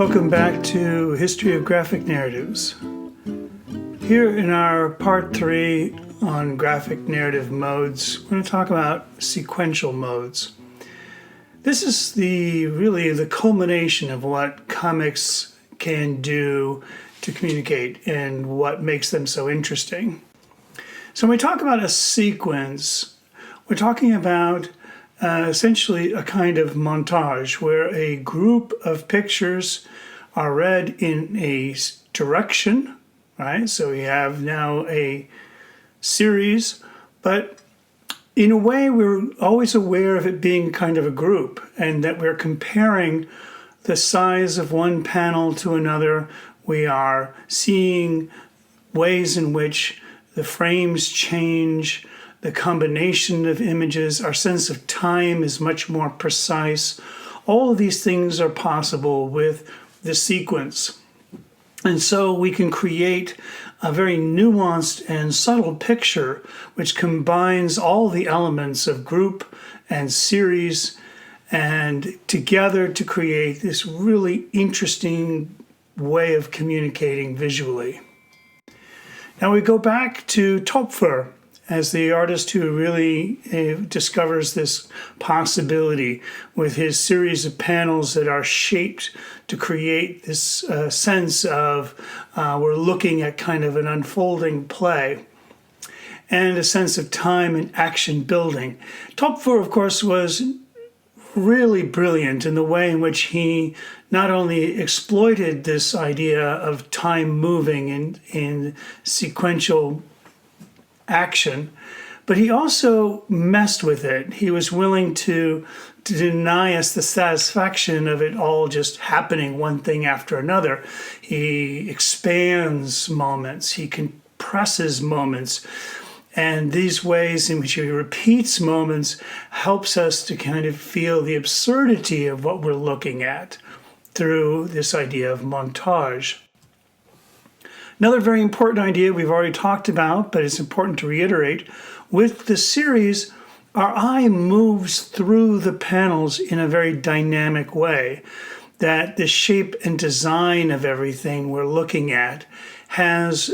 Welcome back to History of Graphic Narratives. Here in our part 3 on graphic narrative modes, we're going to talk about sequential modes. This is really the culmination of what comics can do to communicate and what makes them so interesting. So when we talk about a sequence, we're talking about essentially a kind of montage where a group of pictures are read in a direction, right? So we have now a series, but in a way we're always aware of it being kind of a group and that we're comparing the size of one panel to another. We are seeing ways in which the frames change, the combination of images, our sense of time is much more precise. All of these things are possible with the sequence. And so we can create a very nuanced and subtle picture which combines all the elements of group and series and together to create this really interesting way of communicating visually. Now we go back to Töpfer as the artist who really discovers this possibility with his series of panels that are shaped to create this sense of we're looking at kind of an unfolding play and a sense of time and action building. Töpfer, of course, was really brilliant in the way in which he not only exploited this idea of time moving in sequential action, but he also messed with it. He was willing to deny us the satisfaction of it all just happening one thing after another. He expands moments, he compresses moments, and these ways in which he repeats moments helps us to kind of feel the absurdity of what we're looking at through this idea of montage. Another very important idea we've already talked about, but it's important to reiterate, with the series, our eye moves through the panels in a very dynamic way, that the shape and design of everything we're looking at has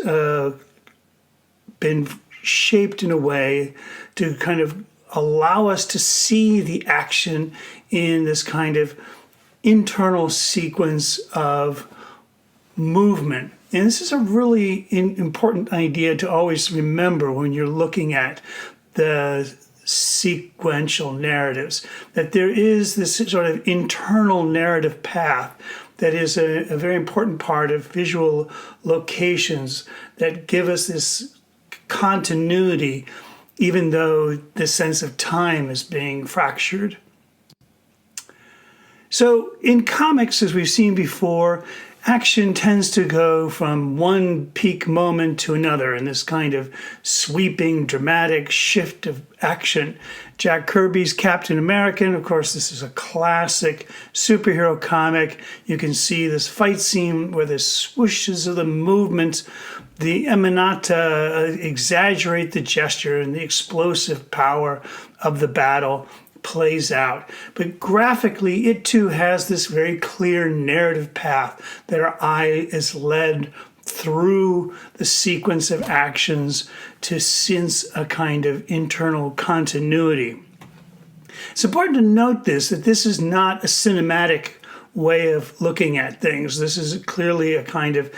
been shaped in a way to kind of allow us to see the action in this kind of internal sequence of movement. And this is a really important idea to always remember when you're looking at the sequential narratives, that there is this sort of internal narrative path that is a very important part of visual locations that give us this continuity, even though the sense of time is being fractured. So in comics, as we've seen before, action tends to go from one peak moment to another in this kind of sweeping, dramatic shift of action. Jack Kirby's Captain America, of course, this is a classic superhero comic. You can see this fight scene where the swooshes of the movement, the emanata exaggerate the gesture and the explosive power of the battle plays out. But graphically, it too has this very clear narrative path that our eye is led through the sequence of actions to sense a kind of internal continuity. It's important to note that this is not a cinematic way of looking at things. This is clearly a kind of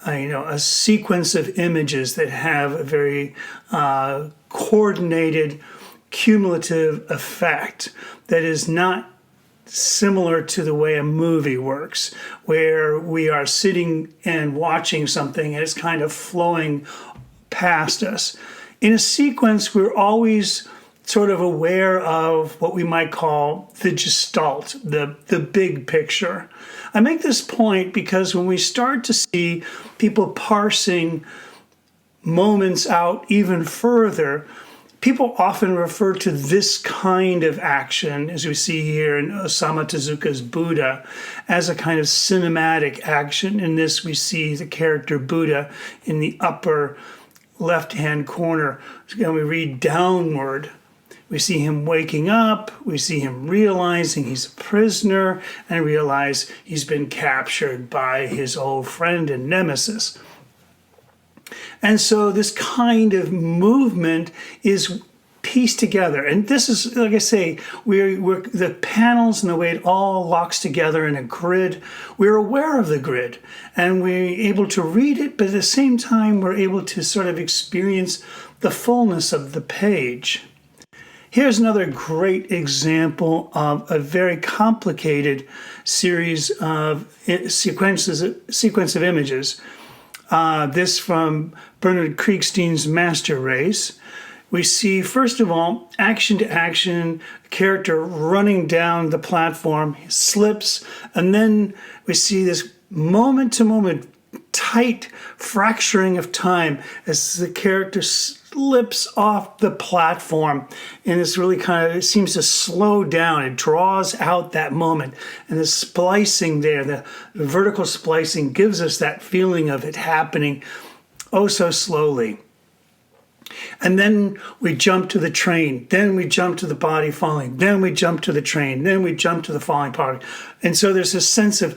a sequence of images that have a very coordinated cumulative effect that is not similar to the way a movie works, where we are sitting and watching something and it's kind of flowing past us. In a sequence, we're always sort of aware of what we might call the gestalt, the big picture. I make this point because when we start to see people parsing moments out even further, people often refer to this kind of action, as we see here in Osamu Tezuka's Buddha, as a kind of cinematic action. In this, we see the character Buddha in the upper left-hand corner. And we read downward We see him waking up, we see him realizing he's a prisoner, and realize he's been captured by his old friend and nemesis. And so this kind of movement is pieced together. And this is, like I say, we're the panels and the way it all locks together in a grid. We're aware of the grid and we're able to read it, but at the same time, we're able to sort of experience the fullness of the page. Here's another great example of a very complicated series of sequence of images. This from Bernard Kriegstein's Master Race. We see, first of all, action to action, character running down the platform, he slips, and then we see this moment to moment tight fracturing of time as the character slips off the platform. And this really it seems to slow down. It draws out that moment. And the splicing there, the vertical splicing, gives us that feeling of it happening oh so slowly. And then we jump to the train, then we jump to the body falling, then we jump to the train, then we jump to the falling body. And so there's a sense of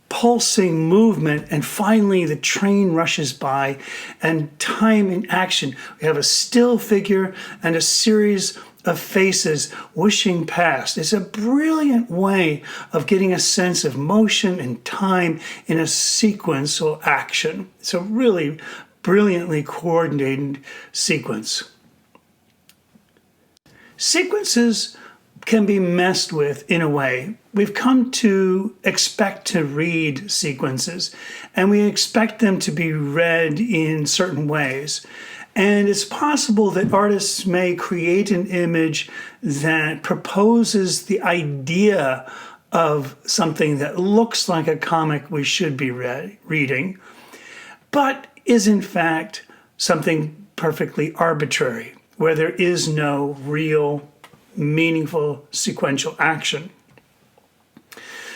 pulsing movement, and finally the train rushes by, and time in action. We have a still figure and a series of faces whooshing past. It's a brilliant way of getting a sense of motion and time in a sequential action. It's a really brilliantly coordinated sequence. Sequences can be messed with in a way. We've come to expect to read sequences, and we expect them to be read in certain ways. And it's possible that artists may create an image that proposes the idea of something that looks like a comic we should be reading, but is in fact something perfectly arbitrary, where there is no real, meaningful sequential action.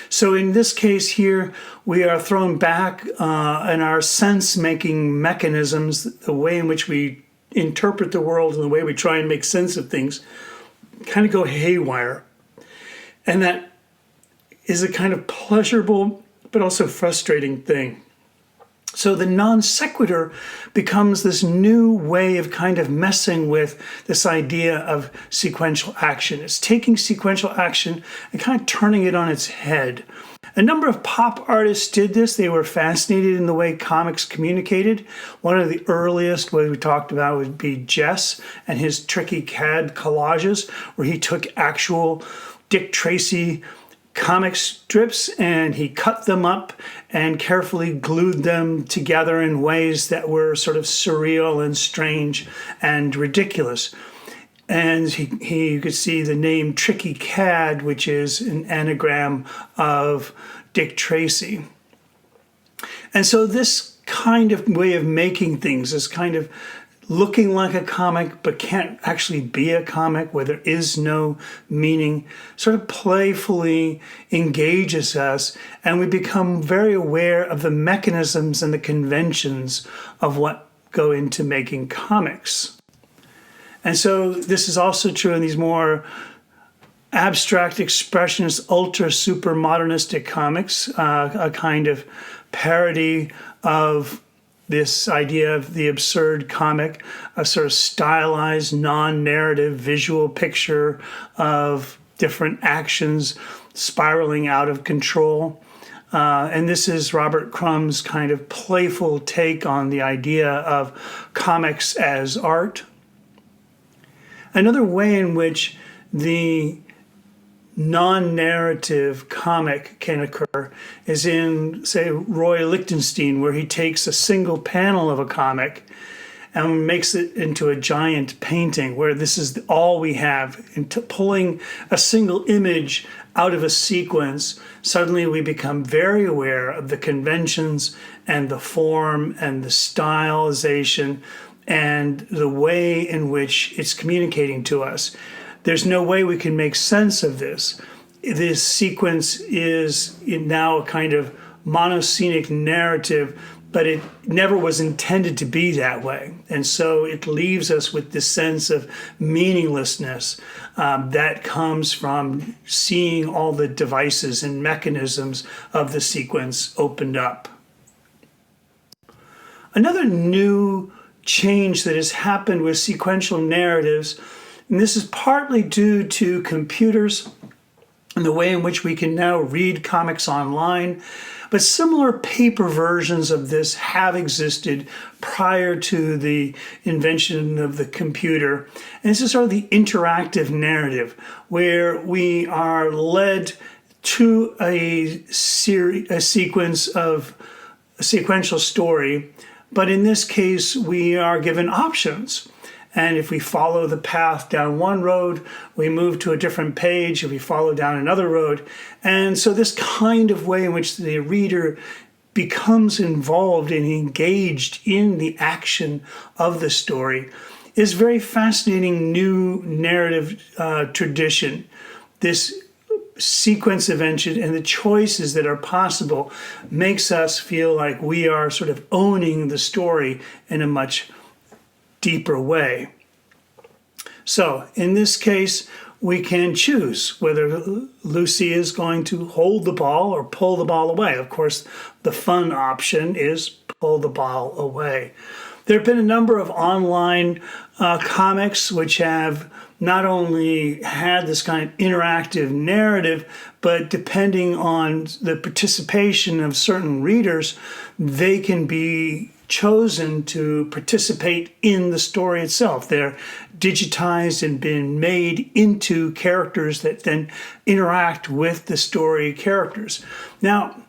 So in this case here, we are thrown back in our sense-making mechanisms, the way in which we interpret the world and the way we try and make sense of things, kind of go haywire. And that is a kind of pleasurable but also frustrating thing. So the non sequitur becomes this new way of kind of messing with this idea of sequential action. It's taking sequential action and kind of turning it on its head. A number of pop artists did this. They were fascinated in the way comics communicated. One of the earliest we talked about would be Jess and his tricky CAD collages, where he took actual Dick Tracy comic strips and he cut them up and carefully glued them together in ways that were sort of surreal and strange and ridiculous. And you could see the name Tricky Cad, which is an anagram of Dick Tracy. And so this kind of way of making things, this kind of looking like a comic but can't actually be a comic, where there is no meaning, sort of playfully engages us, and we become very aware of the mechanisms and the conventions of what go into making comics. And so this is also true in these more abstract expressionist, ultra super modernistic comics, a kind of parody of this idea of the absurd comic, a sort of stylized, non-narrative visual picture of different actions spiraling out of control. And this is Robert Crumb's kind of playful take on the idea of comics as art. Another way in which the non-narrative comic can occur is in, say, Roy Lichtenstein, where he takes a single panel of a comic and makes it into a giant painting, where this is all we have. Into pulling a single image out of a sequence, suddenly we become very aware of the conventions and the form and the stylization and the way in which it's communicating to us. There's no way we can make sense of this. This sequence is now a kind of monoscenic narrative but it never was intended to be that way. And so it leaves us with this sense of meaninglessness that comes from seeing all the devices and mechanisms of the sequence opened up. Another new change that has happened with sequential narratives, and this is partly due to computers and the way in which we can now read comics online, but similar paper versions of this have existed prior to the invention of the computer. And this is sort of the interactive narrative, where we are led to a sequence of a sequential story, but in this case, we are given options. And if we follow the path down one road, we move to a different page. If we follow down another road. And so this kind of way in which the reader becomes involved and engaged in the action of the story is a very fascinating new narrative tradition. This sequence invention and the choices that are possible makes us feel like we are sort of owning the story in a much deeper way. So in this case, we can choose whether Lucy is going to hold the ball or pull the ball away. Of course, the fun option is pull the ball away. There have been a number of online comics which have not only had this kind of interactive narrative, but depending on the participation of certain readers, they can be chosen to participate in the story itself. They're digitized and been made into characters that then interact with the story characters. Now,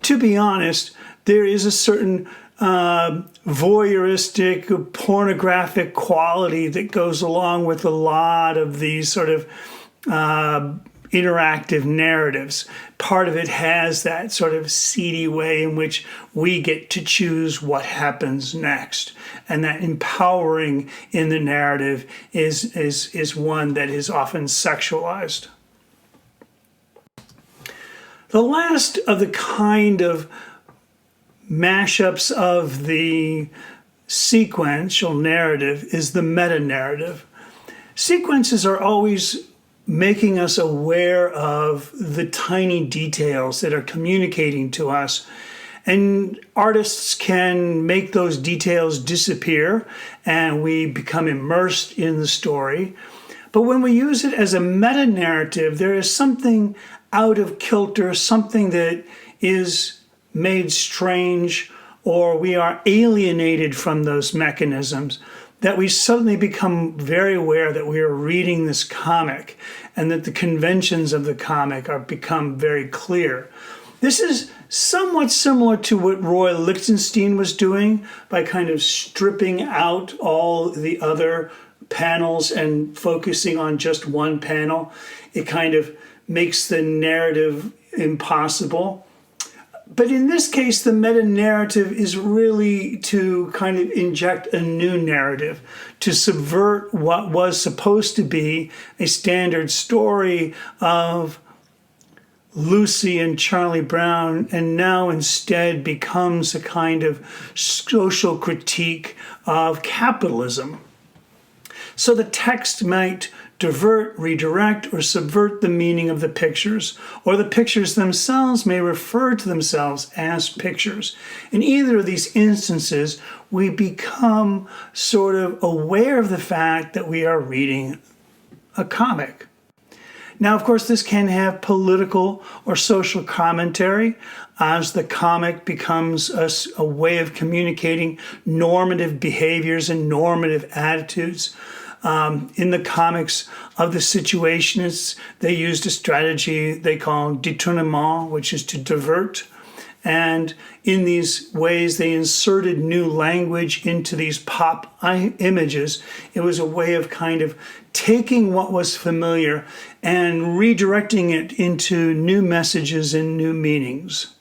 to be honest, there is a certain voyeuristic, pornographic quality that goes along with a lot of these sort of interactive narratives. Part of it has that sort of seedy way in which we get to choose what happens next. And that empowering in the narrative is one that is often sexualized. The last of the kind of mashups of the sequential narrative is the meta-narrative. Sequences are always making us aware of the tiny details that are communicating to us. And artists can make those details disappear and we become immersed in the story. But when we use it as a meta-narrative, there is something out of kilter, something that is made strange, or we are alienated from those mechanisms, that we suddenly become very aware that we are reading this comic and that the conventions of the comic are become very clear. This is somewhat similar to what Roy Lichtenstein was doing by kind of stripping out all the other panels and focusing on just one panel. It kind of makes the narrative impossible. But in this case, the meta-narrative is really to kind of inject a new narrative, to subvert what was supposed to be a standard story of Lucy and Charlie Brown, and now instead becomes a kind of social critique of capitalism. So the text might divert, redirect, or subvert the meaning of the pictures, or the pictures themselves may refer to themselves as pictures. In either of these instances, we become sort of aware of the fact that we are reading a comic. Now, of course, this can have political or social commentary as the comic becomes a way of communicating normative behaviors and normative attitudes. In the comics of the Situationists, they used a strategy they call détournement, which is to divert. And in these ways, they inserted new language into these pop images. It was a way of kind of taking what was familiar and redirecting it into new messages and new meanings.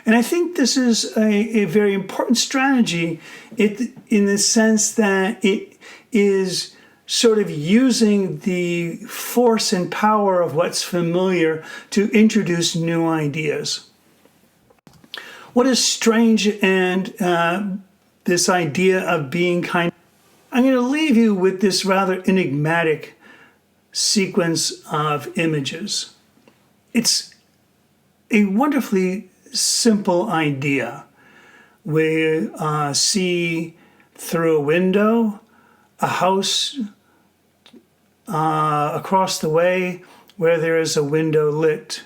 And I think this is a very important strategy in the sense that it is sort of using the force and power of what's familiar to introduce new ideas. What is strange and this idea of being kind? I'm going to leave you with this rather enigmatic sequence of images. It's a wonderfully simple idea. We see through a window a house across the way where there is a window lit.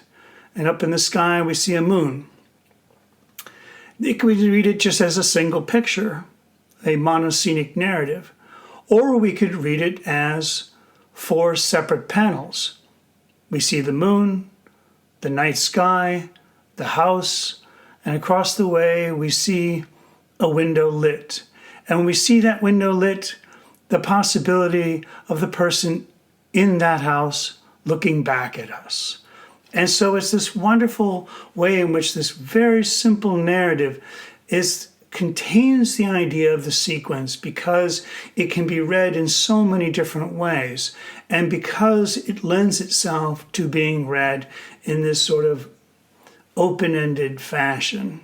And up in the sky we see a moon. We could read it just as a single picture, a monoscenic narrative. Or we could read it as 4 separate panels. We see the moon, the night sky, the house, and across the way we see a window lit. And when we see that window lit, the possibility of the person in that house looking back at us. And so it's this wonderful way in which this very simple narrative contains the idea of the sequence, because it can be read in so many different ways, and because it lends itself to being read in this sort of open-ended fashion.